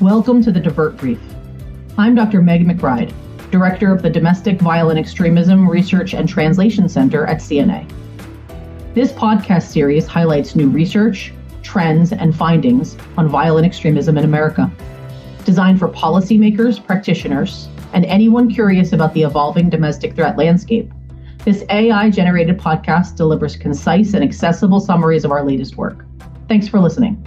Welcome to the DVERT Brief. I'm Dr. Meg McBride, Director of the Domestic Violent Extremism Research and Translation Center at CNA. This podcast series highlights new research, trends, and findings on violent extremism in America. Designed for policymakers, practitioners, and anyone curious about the evolving domestic threat landscape, this AI-generated podcast delivers concise and accessible summaries of our latest work. Thanks for listening.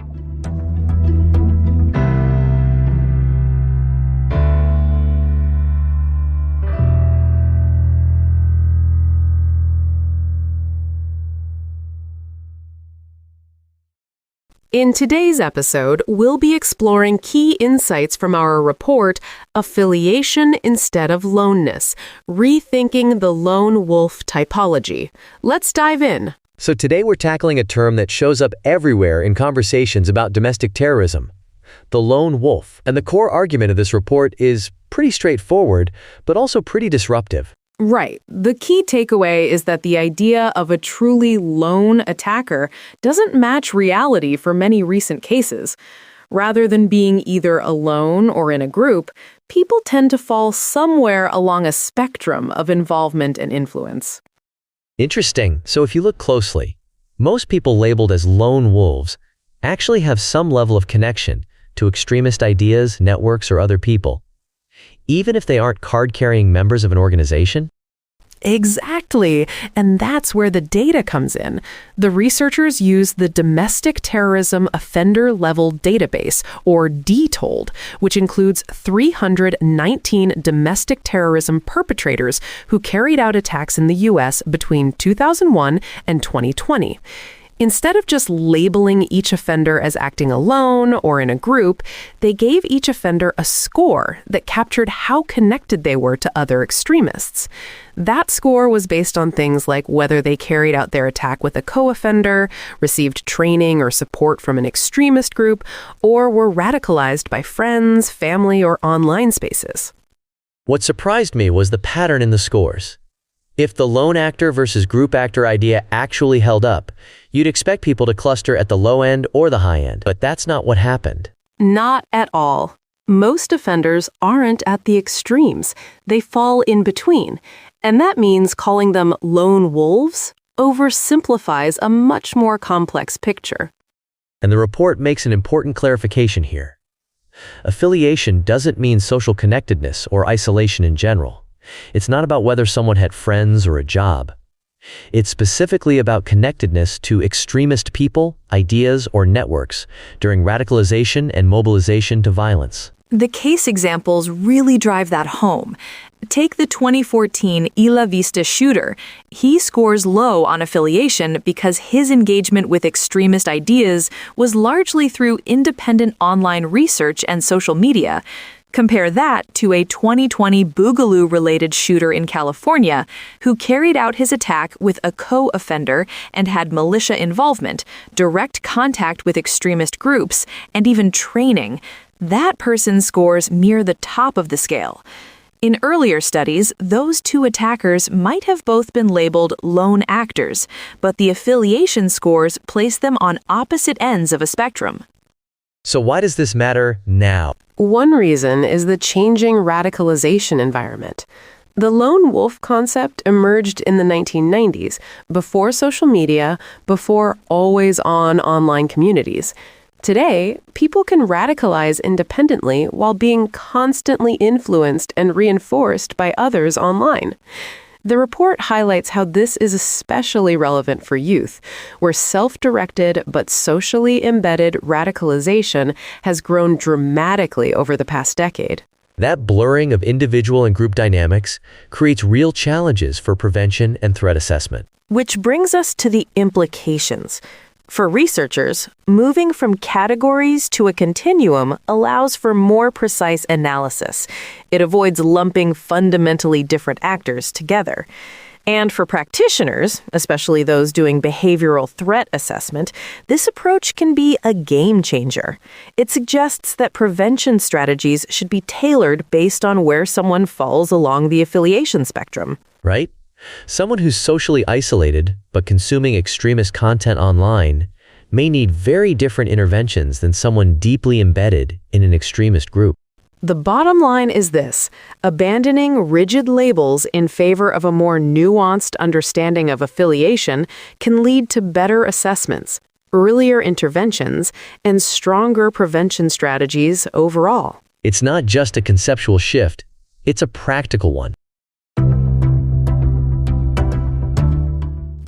In today's episode, we'll be exploring key insights from our report, Affiliation Instead of Loneness, Rethinking the Lone Wolf Typology. Let's dive in. So today we're tackling a term that shows up everywhere in conversations about domestic terrorism, the lone wolf. And the core argument of this report is pretty straightforward, but also pretty disruptive. Right. The key takeaway is that the idea of a truly lone attacker doesn't match reality for many recent cases. Rather than being either alone or in a group, people tend to fall somewhere along a spectrum of involvement and influence. Interesting. So if you look closely, most people labeled as lone wolves actually have some level of connection to extremist ideas, networks, or other people, even if they aren't card-carrying members of an organization? Exactly. And that's where the data comes in. The researchers use the Domestic Terrorism Offender Level Database, or DTOLD, which includes 319 domestic terrorism perpetrators who carried out attacks in the U.S. between 2001 and 2020. Instead of just labeling each offender as acting alone or in a group, they gave each offender a score that captured how connected they were to other extremists. That score was based on things like whether they carried out their attack with a co-offender, received training or support from an extremist group, or were radicalized by friends, family, or online spaces. What surprised me was the pattern in the scores. If the lone actor versus group actor idea actually held up, you'd expect people to cluster at the low end or the high end, but that's not what happened. Not at all. Most offenders aren't at the extremes. They fall in between. And that means calling them lone wolves oversimplifies a much more complex picture. And the report makes an important clarification here. Affiliation doesn't mean social connectedness or isolation in general. It's not about whether someone had friends or a job. It's specifically about connectedness to extremist people, ideas, or networks during radicalization and mobilization to violence. The case examples really drive that home. Take the 2014 Isla Vista shooter. He scores low on affiliation because his engagement with extremist ideas was largely through independent online research and social media. Compare that to a 2020 Boogaloo-related shooter in California who carried out his attack with a co-offender and had militia involvement, direct contact with extremist groups, and even training. That person scores near the top of the scale. In earlier studies, those two attackers might have both been labeled lone actors, but the affiliation scores place them on opposite ends of a spectrum. So why does this matter now? One reason is the changing radicalization environment. The lone wolf concept emerged in the 1990s, before social media, before always-on online communities. Today, people can radicalize independently while being constantly influenced and reinforced by others online. The report highlights how this is especially relevant for youth, where self-directed but socially embedded radicalization has grown dramatically over the past decade. That blurring of individual and group dynamics creates real challenges for prevention and threat assessment. Which brings us to the implications. For researchers, moving from categories to a continuum allows for more precise analysis. It avoids lumping fundamentally different actors together. And for practitioners, especially those doing behavioral threat assessment, this approach can be a game changer. It suggests that prevention strategies should be tailored based on where someone falls along the affiliation spectrum. Right? Someone who's socially isolated but consuming extremist content online may need very different interventions than someone deeply embedded in an extremist group. The bottom line is this: abandoning rigid labels in favor of a more nuanced understanding of affiliation can lead to better assessments, earlier interventions, and stronger prevention strategies overall. It's not just a conceptual shift, it's a practical one.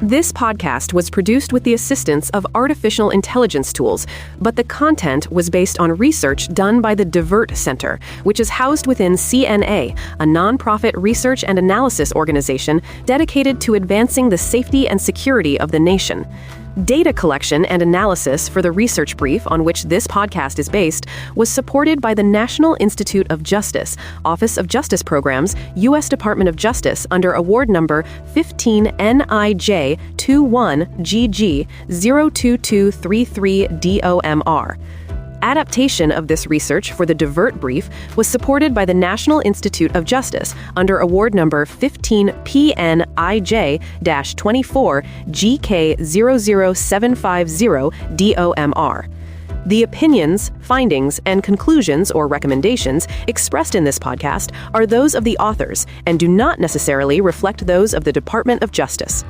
This podcast was produced with the assistance of artificial intelligence tools, but the content was based on research done by the DVERT Center, which is housed within CNA, a nonprofit research and analysis organization dedicated to advancing the safety and security of the nation. Data collection and analysis for the research brief on which this podcast is based was supported by the National Institute of Justice, Office of Justice Programs, U.S. Department of Justice under award number 15NIJ21GG02233DOMR. Adaptation of this research for the DVERT Brief was supported by the National Institute of Justice under award number 15PNIJ-24GK00750DOMR. The opinions, findings, and conclusions or recommendations expressed in this podcast are those of the authors and do not necessarily reflect those of the Department of Justice.